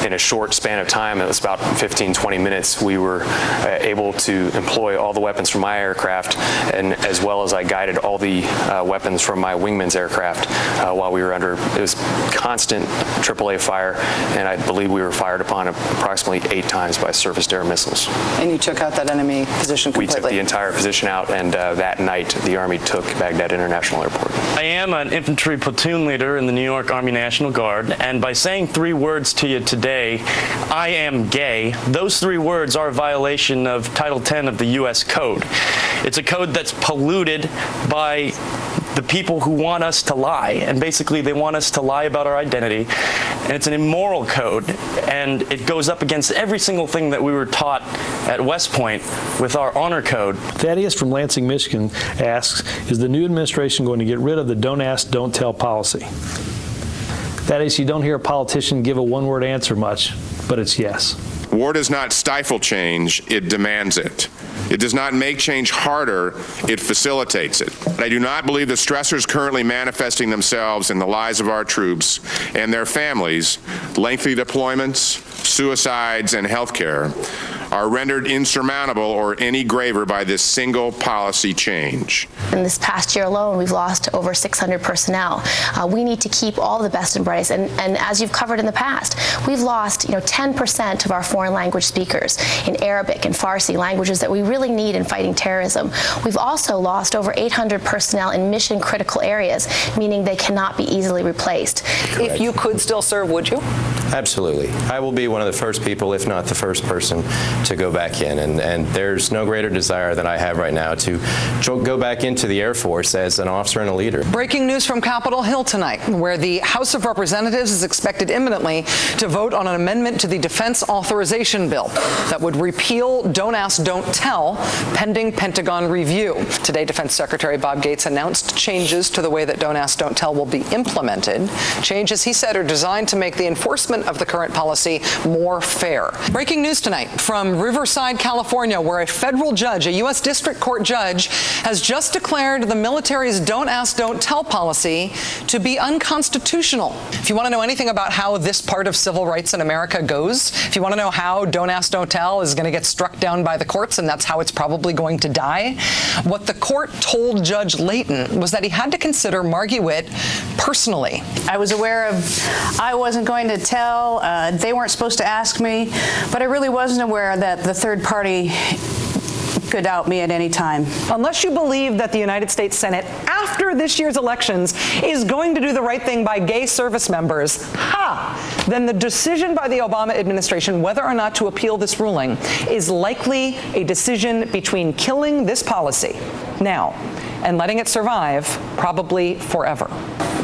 in a short span of time, it was about 15-20 minutes, we were able to employ all the weapons from my aircraft, and as well as I guided all the weapons from my wingman's aircraft while we were under, it was constant AAA fire, and I believe we were fired upon approximately 8 times by surface-to-air missiles. And you took out that enemy position completely? We took the entire position out, and that night the Army took Baghdad International Airport. I am an infantry platoon leader in the New York Army National Guard, and by saying 3 words to you today, I am gay, those 3 words are a violation of Title 10 of the U.S. Code. It's a code that's polluted by the people who want us to lie, and basically they want us to lie about our identity, and it's an immoral code, and it goes up against every single thing that we were taught at West Point with our honor code. Thaddeus from Lansing, Michigan asks, is the new administration going to get rid of the don't ask, don't tell policy? Thaddeus, you don't hear a politician give a one-word answer much, but it's yes. War does not stifle change, it demands it. It does not make change harder, it facilitates it. I do not believe the stressors currently manifesting themselves in the lives of our troops and their families, lengthy deployments, suicides, and health care, are rendered insurmountable or any graver by this single policy change. In this past year alone, we've lost over 600 personnel. We need to keep all the best and brightest, and as you've covered in the past, we've lost 10% of our foreign language speakers in Arabic and Farsi, languages that we really need in fighting terrorism. We've also lost over 800 personnel in mission-critical areas, meaning they cannot be easily replaced. Correct. If you could still serve, would you? Absolutely. I will be one of the first people, if not the first person, to go back in. And there's no greater desire than I have right now to go back into the Air Force as an officer and a leader. Breaking news from Capitol Hill tonight, where the House of Representatives is expected imminently to vote on an amendment to the Defense Authorization Bill that would repeal Don't Ask, Don't Tell, pending Pentagon review. Today, Defense Secretary Bob Gates announced changes to the way that Don't Ask, Don't Tell will be implemented. Changes, he said, are designed to make the enforcement of the current policy more fair. Breaking news tonight from Riverside, California, where a federal judge, a U.S. District Court judge, has just declared the military's Don't Ask, Don't Tell policy to be unconstitutional. If you want to know anything about how this part of civil rights in America goes, if you want to know how Don't Ask, Don't Tell is going to get struck down by the courts, and that's how it's probably going to die, what the court told Judge Layton was that he had to consider Margie Witt personally. I was aware I wasn't going to tell, they weren't supposed to ask me, but I really wasn't aware that the third party could out me at any time. Unless you believe that the United States Senate, after this year's elections, is going to do the right thing by gay service members, then the decision by the Obama administration whether or not to appeal this ruling is likely a decision between killing this policy now and letting it survive probably forever.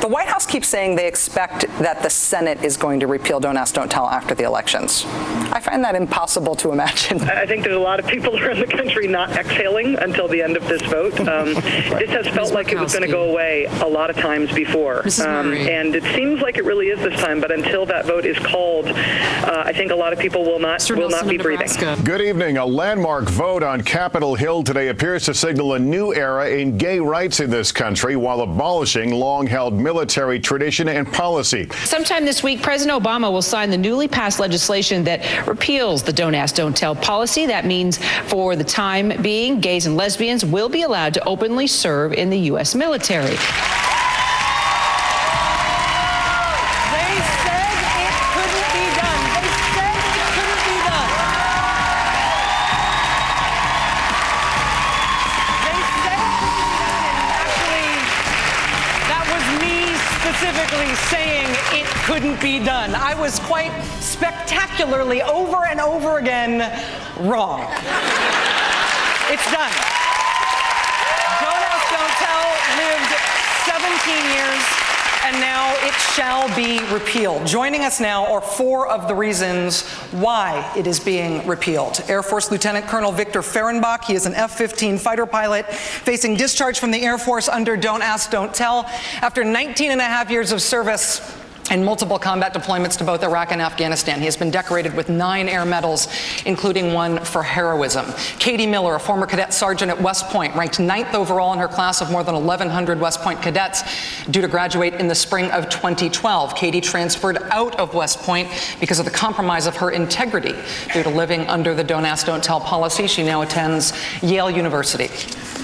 The White House keeps saying they expect that the Senate is going to repeal Don't Ask, Don't Tell after the elections. I find that impossible to imagine. I think there's a lot of people around the country not exhaling until the end of this vote. This has felt like it was going to go away a lot of times before. And it seems like it really is this time, but until that vote is called, I think a lot of people will not be breathing. Good evening. A landmark vote on Capitol Hill today appears to signal a new era in gay rights in this country while abolishing long-held military tradition and policy. Sometime this week, President Obama will sign the newly passed legislation that repeals the Don't Ask, Don't Tell policy. That means for the time being, gays and lesbians will be allowed to openly serve in the U.S. military. Specifically saying it couldn't be done. I was quite spectacularly over and over again wrong. It's done. Don't Ask, Don't Tell lived 17 years, and now it shall be repealed. Joining us now are 4 of the reasons why it is being repealed. Air Force Lieutenant Colonel Victor Fehrenbach, he is an F-15 fighter pilot facing discharge from the Air Force under Don't Ask, Don't Tell. After 19 and a half years of service, and multiple combat deployments to both Iraq and Afghanistan. He has been decorated with 9 air medals, including one for heroism. Katie Miller, a former cadet sergeant at West Point, ranked 9th overall in her class of more than 1,100 West Point cadets, due to graduate in the spring of 2012. Katie transferred out of West Point because of the compromise of her integrity due to living under the Don't Ask, Don't Tell policy. She now attends Yale University.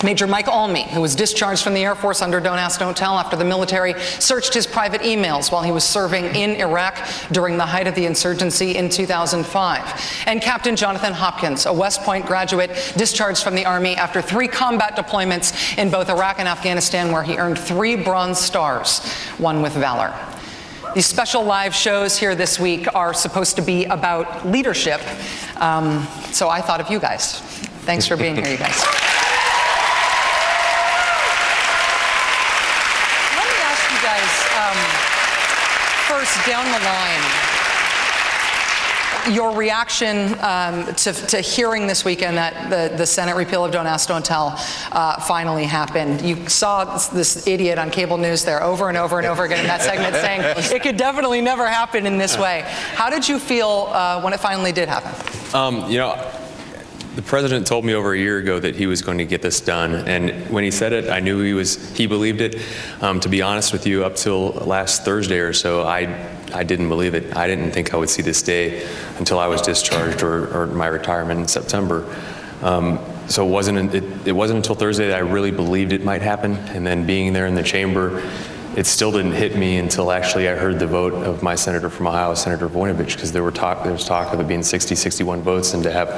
Major Mike Almy, who was discharged from the Air Force under Don't Ask, Don't Tell after the military searched his private emails while he was serving in Iraq during the height of the insurgency in 2005. And Captain Jonathan Hopkins, a West Point graduate discharged from the Army after 3 combat deployments in both Iraq and Afghanistan, where he earned 3 Bronze Stars, one with valor. These special live shows here this week are supposed to be about leadership, so I thought of you guys. Thanks for being here, you guys. First, down the line, your reaction to hearing this weekend that the Senate repeal of Don't Ask, Don't Tell finally happened. You saw this idiot on cable news there over and over and over again in that segment saying it could definitely never happen in this way. How did you feel when it finally did happen? You know, the president told me over a year ago that he was going to get this done, and when he said it, I knew he believed it. To be honest with you, up till last Thursday or so, I didn't believe it. I didn't think I would see this day until I was discharged or my retirement in September. So it wasn't until Thursday that I really believed it might happen, and then being there in the chamber, it still didn't hit me until actually I heard the vote of my senator from Ohio, Senator Voinovich, because there was talk of it being 60, 61 votes, and to have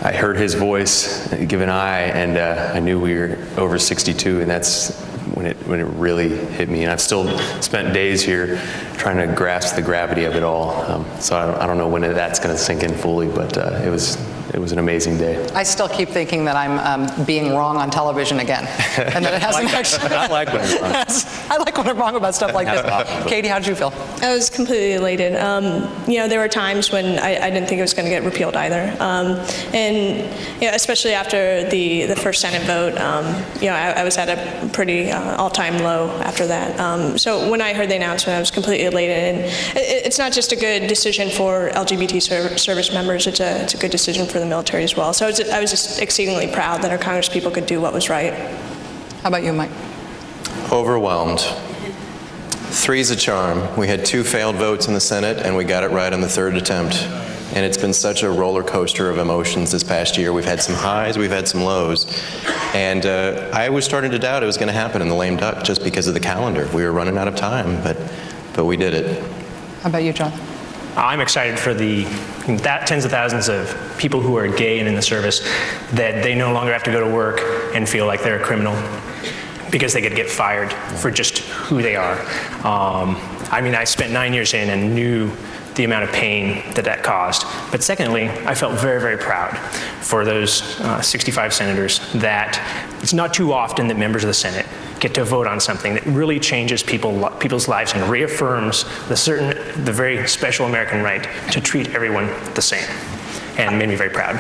I heard his voice, give an aye, and I knew we were over 62, and that's when it really hit me. And I've still spent days here trying to grasp the gravity of it all. So I don't know when that's going to sink in fully, but it was an amazing day. I still keep thinking that I'm being wrong on television again, and that it hasn't actually. I like when I'm wrong. I like when I'm wrong about stuff like this. Katie, how did you feel? I was completely elated. There were times when I didn't think it was going to get repealed either, and especially after the first Senate vote, I was at a pretty all-time low after that. So when I heard the announcement, I was completely elated, and it's not just a good decision for LGBT service members; it's a good decision for the military as well. So I was just exceedingly proud that our congresspeople could do what was right. How about you, Mike? Overwhelmed. 3's a charm. We had 2 failed votes in the Senate, and we got it right on the 3rd attempt. And it's been such a roller coaster of emotions this past year. We've had some highs, we've had some lows. And I was starting to doubt it was going to happen in the lame duck just because of the calendar. We were running out of time, but we did it. How about you, John? I'm excited for tens of thousands of people who are gay and in the service, that they no longer have to go to work and feel like they're a criminal because they could get fired for just who they are. I spent 9 years in and knew the amount of pain that caused. But secondly, I felt very, very proud for those 65 senators that it's not too often that members of the Senate get to vote on something that really changes people's lives and reaffirms the very special American right to treat everyone the same, and made me very proud.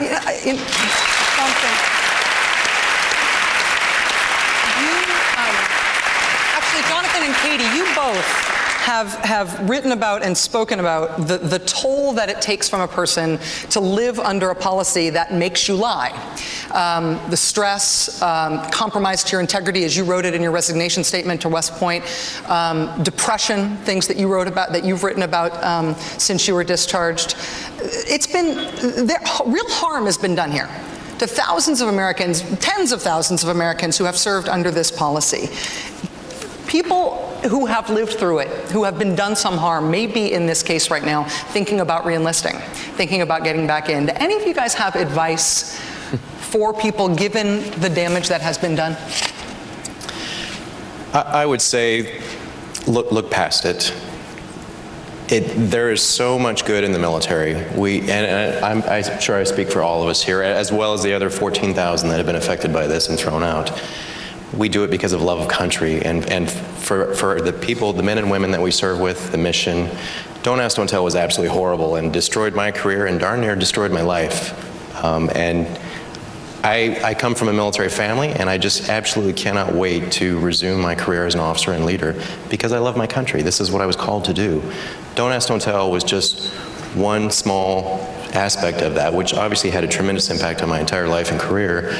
Actually, Jonathan and Katie, you both have written about and spoken about the toll that it takes from a person to live under a policy that makes you lie. The stress, compromise to your integrity, as you wrote it in your resignation statement to West Point, depression, things that you wrote about, that you've written about since you were discharged. Real harm has been done here to thousands of Americans, tens of thousands of Americans who have served under this policy. People who have lived through it, who have been done some harm, may be in this case right now thinking about re-enlisting, thinking about getting back in. Do any of you guys have advice for people given the damage that has been done? I would say look past it. There is so much good in the military. I'm sure I speak for all of us here, as well as the other 14,000 that have been affected by this and thrown out. We do it because of love of country, and for the people, the men and women that we serve with, the mission. Don't Ask, Don't Tell was absolutely horrible and destroyed my career and darn near destroyed my life. And I come from a military family, and I just absolutely cannot wait to resume my career as an officer and leader because I love my country. This is what I was called to do. Don't Ask, Don't Tell was just one small aspect of that, which obviously had a tremendous impact on my entire life and career,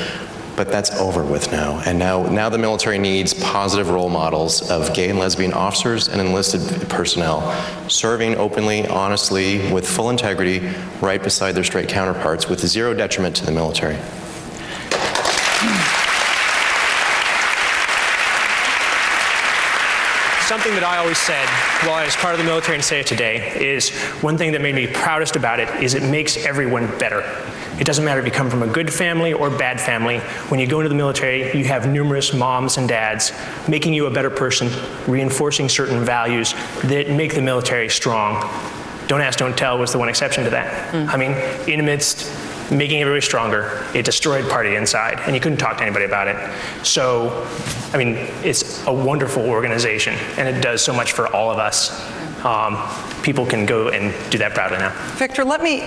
but that's over with now. And now the military needs positive role models of gay and lesbian officers and enlisted personnel, serving openly, honestly, with full integrity, right beside their straight counterparts, with zero detriment to the military. Something that I always said while I was part of the military and say it today is one thing that made me proudest about it is it makes everyone better. It doesn't matter if you come from a good family or bad family. When you go into the military, you have numerous moms and dads making you a better person, reinforcing certain values that make the military strong. Don't Ask, Don't Tell was the one exception to that. I mean, in amidst making everybody stronger, it destroyed part of the inside, and you couldn't talk to anybody about it. So, I mean, it's a wonderful organization, and it does so much for all of us. People can go and do that proudly now. Victor, let me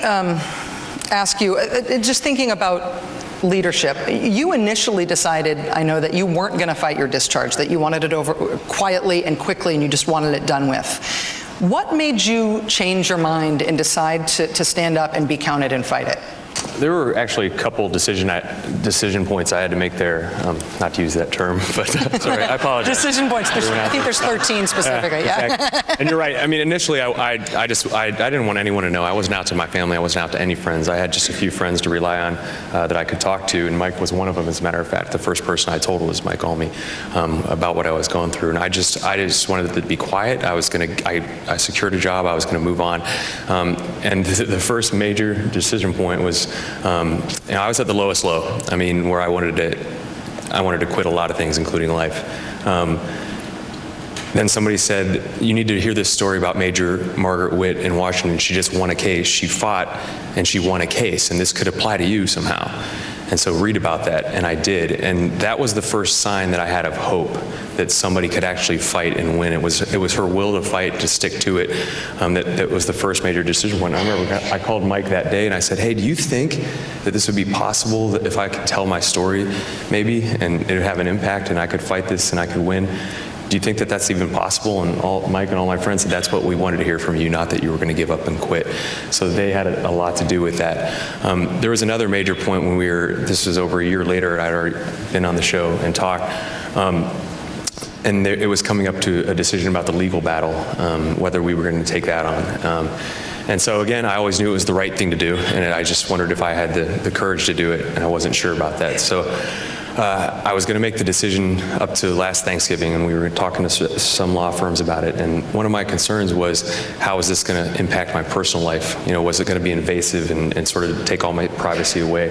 ask you, just thinking about leadership, you initially decided, I know, that you weren't going to fight your discharge, that you wanted it over quietly and quickly, and you just wanted it done with. What made you change your mind and decide to stand up and be counted and fight it? There were actually a couple decision points I had to make there. Not to use that term, but sorry, I apologize. Decision points. I think there's 13 specifically. Yeah. Exactly. And you're right. I mean, initially, I didn't want anyone to know. I wasn't out to my family. I wasn't out to any friends. I had just a few friends to rely on that I could talk to, and Mike was one of them. As a matter of fact, the first person I told was Mike Almy about what I was going through, and I just wanted to be quiet. I secured a job. I was going to move on, and the first major decision point was. I was at the lowest low. I mean, where I wanted to quit a lot of things, including life. Then somebody said, you need to hear this story about Major Margaret Witt in Washington. She just won a case. She fought and she won a case, and this could apply to you somehow. And so read about that, and I did. And that was the first sign that I had of hope, that somebody could actually fight and win. It was her will to fight, to stick to it. That was the first major decision point. I remember I called Mike that day and I said, hey, do you think that this would be possible, that if I could tell my story, maybe, and it would have an impact and I could fight this and I could win? Do you think that that's even possible? And Mike and all my friends said, that's what we wanted to hear from you, not that you were going to give up and quit. So they had a lot to do with that. There was another major point when this was over a year later, I'd already been on the show and talked. And it was coming up to a decision about the legal battle, whether we were going to take that on. And so again, I always knew it was the right thing to do, and I just wondered if I had the courage to do it, and I wasn't sure about that. So I was going to make the decision up to last Thanksgiving, and we were talking to some law firms about it, and one of my concerns was, how is this going to impact my personal life? You know, was it going to be invasive and sort of take all my privacy away?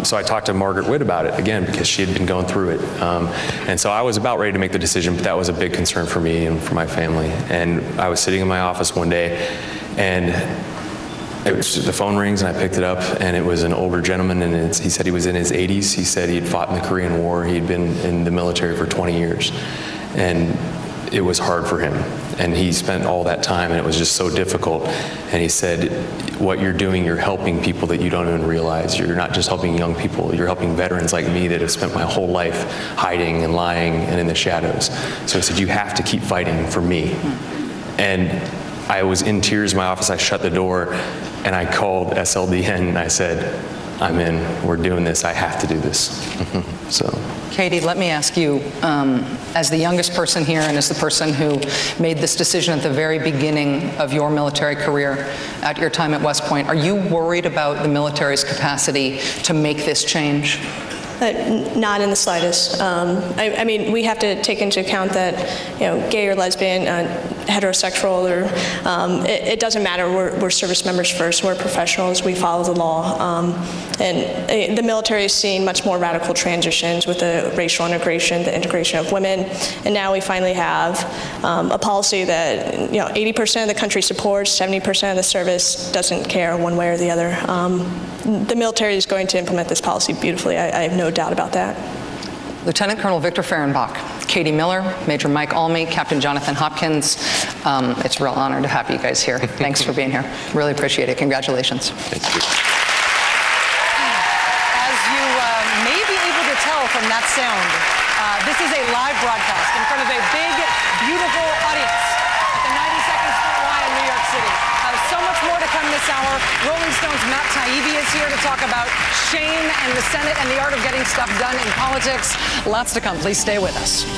So I talked to Margaret Witt about it, again, because she had been going through it. And so I was about ready to make the decision, but that was a big concern for me and for my family. And I was sitting in my office one day, and the phone rings, and I picked it up, and it was an older gentleman, and he said he was in his 80s. He said he had fought in the Korean War. He'd been in the military for 20 years, and it was hard for him. And he spent all that time, and it was just so difficult. And he said, what you're doing, you're helping people that you don't even realize. You're not just helping young people, you're helping veterans like me that have spent my whole life hiding and lying and in the shadows. So he said, you have to keep fighting for me. And I was in tears in my office. I shut the door, and I called SLDN, and I said, I'm in. We're doing this. I have to do this. So, Katie, let me ask you, as the youngest person here and as the person who made this decision at the very beginning of your military career, at your time at West Point, are you worried about the military's capacity to make this change? Not in the slightest. I mean, we have to take into account that, you know, gay or lesbian, heterosexual, or it doesn't matter. We're service members first. We're professionals. We follow the law. And the military has seen much more radical transitions with the racial integration, the integration of women, and now we finally have a policy that, you know, 80% of the country supports, 70% of the service doesn't care one way or the other. The military is going to implement this policy beautifully. I have no doubt about that. Lieutenant Colonel Victor Fehrenbach, Katie Miller, Major Mike Almy, Captain Jonathan Hopkins. It's a real honor to have you guys here. Thanks for being here. Really appreciate it. Congratulations. thank you. As you from that sound. This is a live broadcast in front of a big, beautiful audience at the 92nd Street Y in New York City. So much more to come this hour. Rolling Stone's Matt Taibbi is here to talk about shame and the Senate and the art of getting stuff done in politics. Lots to come. Please stay with us.